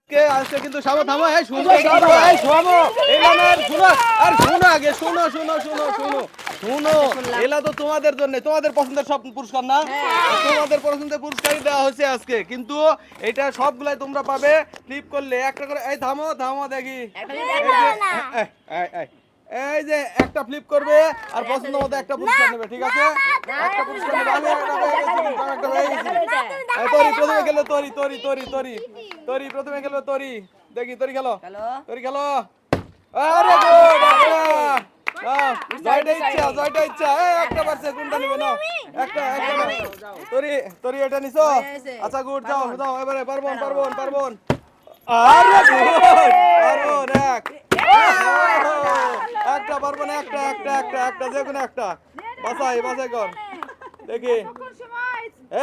কে আজকে কিন্তু সামো থামো এই শুনো শুনো এই শোনো এলানের শুনো আর শুনো আগে শুনো শুনো শুনো শুনো শুনো এলা তো তোমাদের জন্য তোমাদের পছন্দের সব পুরস্কার না তোমাদের পছন্দের পুরস্কারই দেওয়া হচ্ছে আজকে কিন্তু এটা সবগুলাই তোমরা পাবে ক্লিপ করলে একটা করে এই থামো থামো দেখি এই যে একটা ফ্লিপ করবে আর পছন্দ মতো একটা পুরস্কার নেবে ঠিক আছে একটা পুরস্কার নেবে আমি একটা পেয়ে গেছি তরি প্রথমে গেল তরি তরি তরি তরি তরি প্রথমে গেল তরি দেখি তরি খেলো তরি খেলো আরে গুড জয়টা ইচ্ছা একটা পারছে কোনটা নেবে না একটা একটা তরি তরি এটা নিছো আচ্ছা গুড যাও যাও এবারে পারবন পারবন পারবন আরে গুড পারবন একটা পারবো না একটা একটা একটা একটা যে কোনো একটা বাসাই বাসাই কর দেখি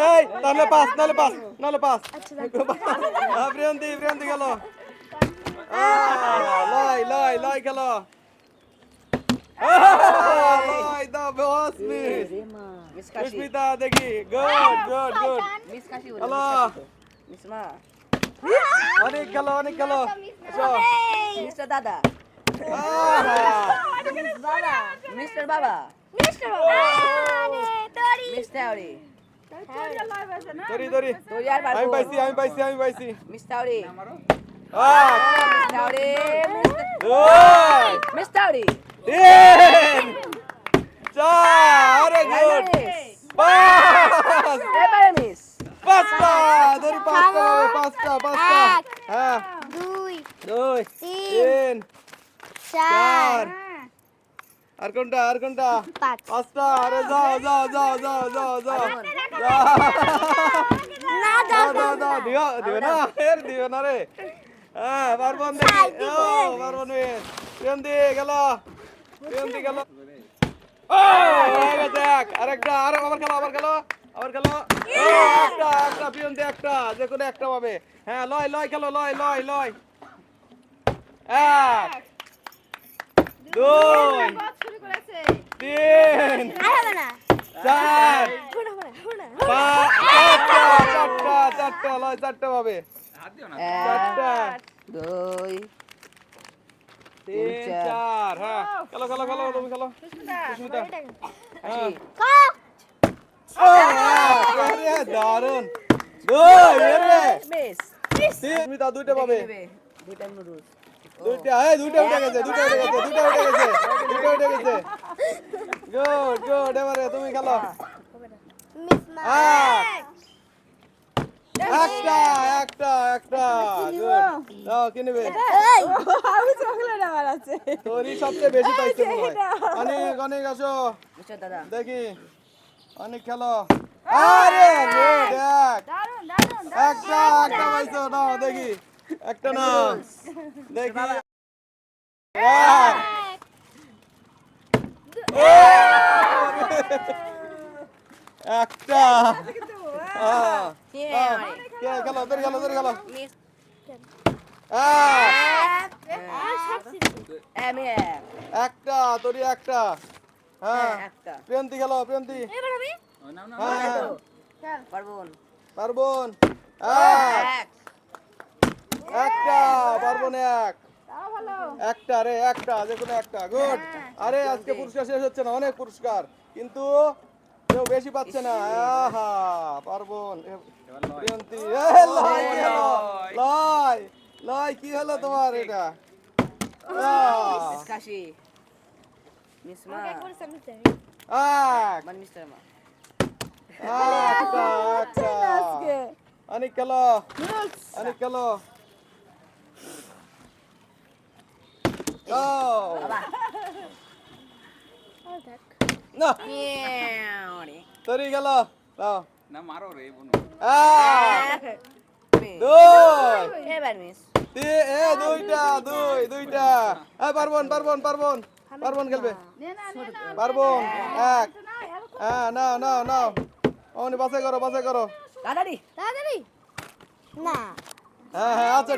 এই তাহলে পাস নাহলে পাস নাহলে পাস প্রিয়ন্তি প্রিয়ন্তি গেল লয় লয় লয় গেল লয় দা বস মিস সুস্মিতা দেখি গুড গুড গুড হ্যালো অনেক গেল অনেক গেল মিস্টার দাদা মিস্টার বাবা মিস্টার দড়ি দড়ি আমি পাইছি আমি পাইছি আমি পাইছি মিস্টার মিস্টার মিস্টার তিন চার আরে গুড পাঁচ এবারে মিস পাঁচটা দড়ি পাঁচটা পাঁচটা পাঁচটা হ্যাঁ দুই দুই তিন তিন চার আর কোনটা আর কোনটা পাঁচ পাঁচটা আরে যাও যাও যাও যাও যাও যাও না যাও যাও যাও দিও দিও না এর দিও না রে হ্যাঁ পারবন দেখি ও পারবন প্রিয়ন্তি গেল প্রিয়ন্তি গেল ও দেখ আরেকটা আর আবার খেলো আবার খেলো আবার খেলো একটা একটা প্রিয়ন্তি একটা যে কোনো একটা পাবে হ্যাঁ লয় লয় খেলো লয় লয় লয় এক দুই তিন চার পাঁচ চারটা চারটা লয় চারটা পাবে চারটা দুই তিন চার হ্যাঁ খেলো খেলো খেলো তুমি খেলো সুস্মিতা হ্যাঁ আরে দারুন দুই রে মিস সুস্মিতা দুইটা পাবে দুইটা নুডলস দুইটা এই দুইটা উঠে গেছে দুইটা উঠে গেছে দুইটা উঠে গেছে দুইটা উঠে গেছে গুড গুড এবারে তুমি খেলো একটা একটা একটা গুড নাও কি নেবে আমি চকলেট আমার আছে তোরই সবচেয়ে বেশি পাইছে মনে হয় অনেক অনেক আসো মিস্টার দাদা দেখি অনেক খেলো আরে গুড একটা একটা পাইছো নাও দেখি একটা না দেখি একটা গেল তোর গেল তোর গেল একটা তোরই একটা হ্যাঁ প্রিয়ন্তি গেল প্রিয়ন্তি পারবন পারবন একটা পারবন এক একটা রে একটা যে কোনো একটা গুড আরে আজকে পুরস্কার শেষ হচ্ছে না অনেক পুরস্কার কিন্তু কেউ বেশি পাচ্ছে না আহা পারবন প্রিয়ন্তি লয় লয় কি হলো তোমার এটা কাশি মিস মা এক মান মিস্টার মা একটা একটা অনেক খেলো অনেক খেলো না তরি গেল দাও না মারো রে বনু দুই এবার মিস দুইটা দুই দুইটা পারবন পারবন পারবন পারবন খেলবে পারবন এক হ্যাঁ নাও নাও নাও অমনি বাছাই করো বাছাই করো দাদারি তাড়াতাড়ি না হ্যাঁ হ্যাঁ আচ্ছা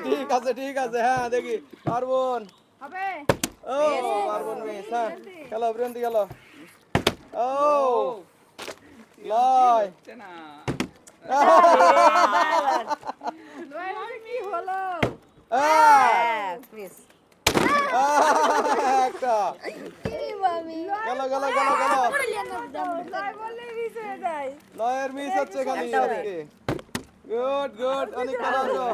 ঠিক আছে হ্যাঁ দেখি পারবন হবে ও পারবন মিস হ্যাঁ খেলো প্রিয়ন্তি খেলো ও লয় না কি হলো একটা গেল গেল গেল গেল লয়ের মিস হচ্ছে খালি একটা হবে। আজকে গুড গুড অনেক খেলা হলো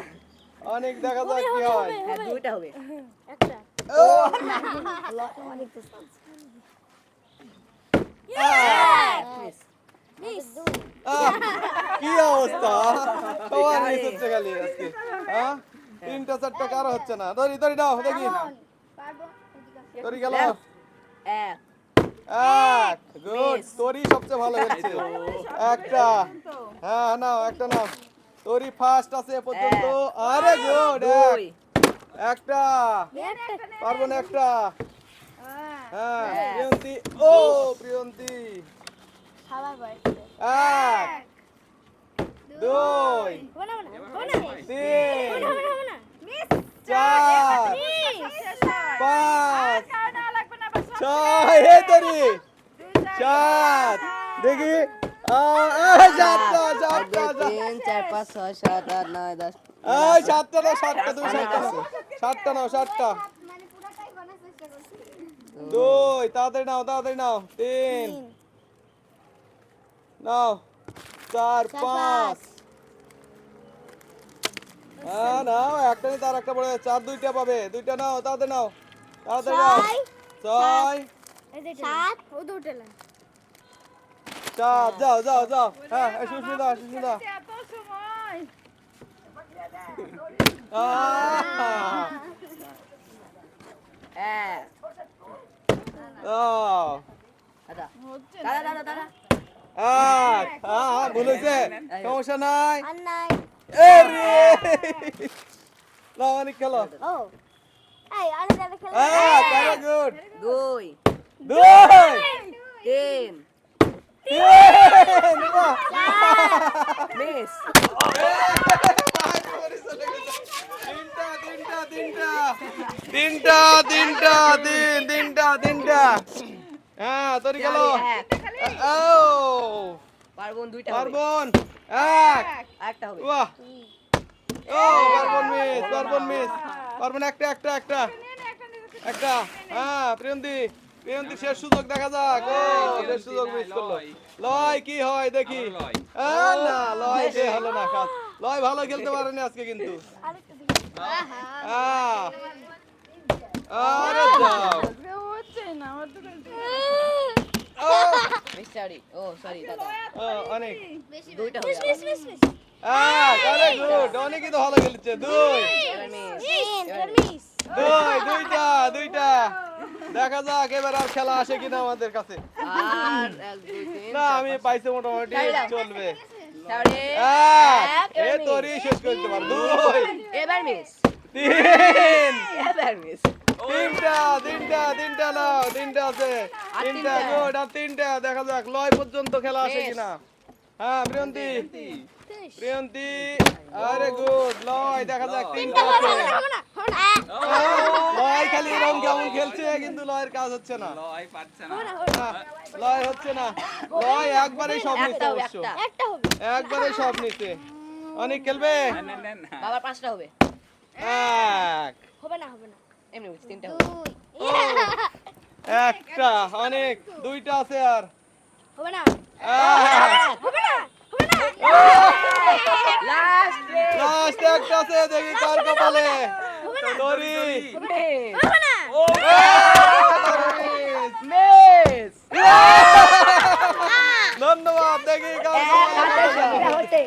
অনেক দেখা যাক কি হয় হ্যাঁ দুইটা হবে একটা ও মিস কি অবস্থা সবার মিস হচ্ছে খালি আজকে হ্যাঁ তিনটা চারটা কারো হচ্ছে না ধরি ধরি নাও দেখি ধরি গেল এক এক গুড তোরই সবচেয়ে ভালো হচ্ছে একটা হ্যাঁ নাও একটা নাও তোরই ফার্স্ট আছে এ পর্যন্ত আরে গুড দুই একটা পারবো না একটা হ্যাঁ প্রিয়ন্তি ও প্রিয়ন্তি এক দুই তিন চার পাঁচ ছয় এ তোরি সাত দেখি সাতটা সাতটা তিন চার পাঁচ ছয় সাত আট নয় দশ এই সাতটা নাও সাতটা তুমি সাতটা নাও সাতটা দুই তাড়াতাড়ি নাও তিন নাও চার পাঁচ হ্যাঁ নাও একটা নিয়ে তার একটা পড়ে যাচ্ছে। আর দুইটা পাবে দুইটা নাও তাড়াতাড়ি নাও ছয় সাত যাও যাও যাও হ্যাঁ সুস্মিতা সুস্মিতা এক দাদা দাদা দাদা বলেছে সমস্যা নাই আর নাই এ রে নাও অনেক খেলো ও এই আরে দাদা খেলা ভেরি গুড দুই দুই তিন তিন বাহ মিস তিনটা হ্যাঁ তোর গেল এক ও পারবন দুইটা হবে পারবন এক একটা হবে বাহ ও পারবন মিস পারবন একটা একটা হ্যাঁ প্রিয়ন্তি শেষ সুযোগ দেখা যাক ও শেষ সুযোগ মিস করলো লয় কি হয় দেখি না লয় যে হলো না কাজ লয় ভালো খেলতে পারেনি আজকে কিন্তু আরে যাও মিস্টারি ও সরি দাদা অনেক দুইটা হবে আরে গুড অনেকই তো ভালো খেলছে দুই এবার মিস দুইটা দেখা যাক এবার আর খেলা আসে কিনা আমাদের কাছে আর এক দুই তিন না আমি পাইছি মোটামুটি চলবে তাহলে এ তোরই শেষ করতে পার দুই এবার মিস তিন এবার মিস তিনটা নাও তিনটা আছে তিনটা গুড আর তিনটা দেখা যাক লয় পর্যন্ত খেলা আসে কিনা হ্যাঁ প্রিয়ন্তি আরে গুড লয় দেখা যাক তিনটা আছে লয় খালি এরকম কেমন খেলছে কিন্তু লয়ের কাজ হচ্ছে না লয় হচ্ছে না লয় একবারে সব নিতে অবশ্য একটা হবে একবারে সব নিতে অনেক খেলবে বাবার পাঁচটা হবে এক হবে না এমনি মিস তিনটা হবে একটা অনেক দুইটা আছে আর হবে না এক। লাস্ট লাস্ট একটা আছে দেখি কার কপালে তোরি মিস মিস মিস ধন্যবাদ দেখি কার কপালে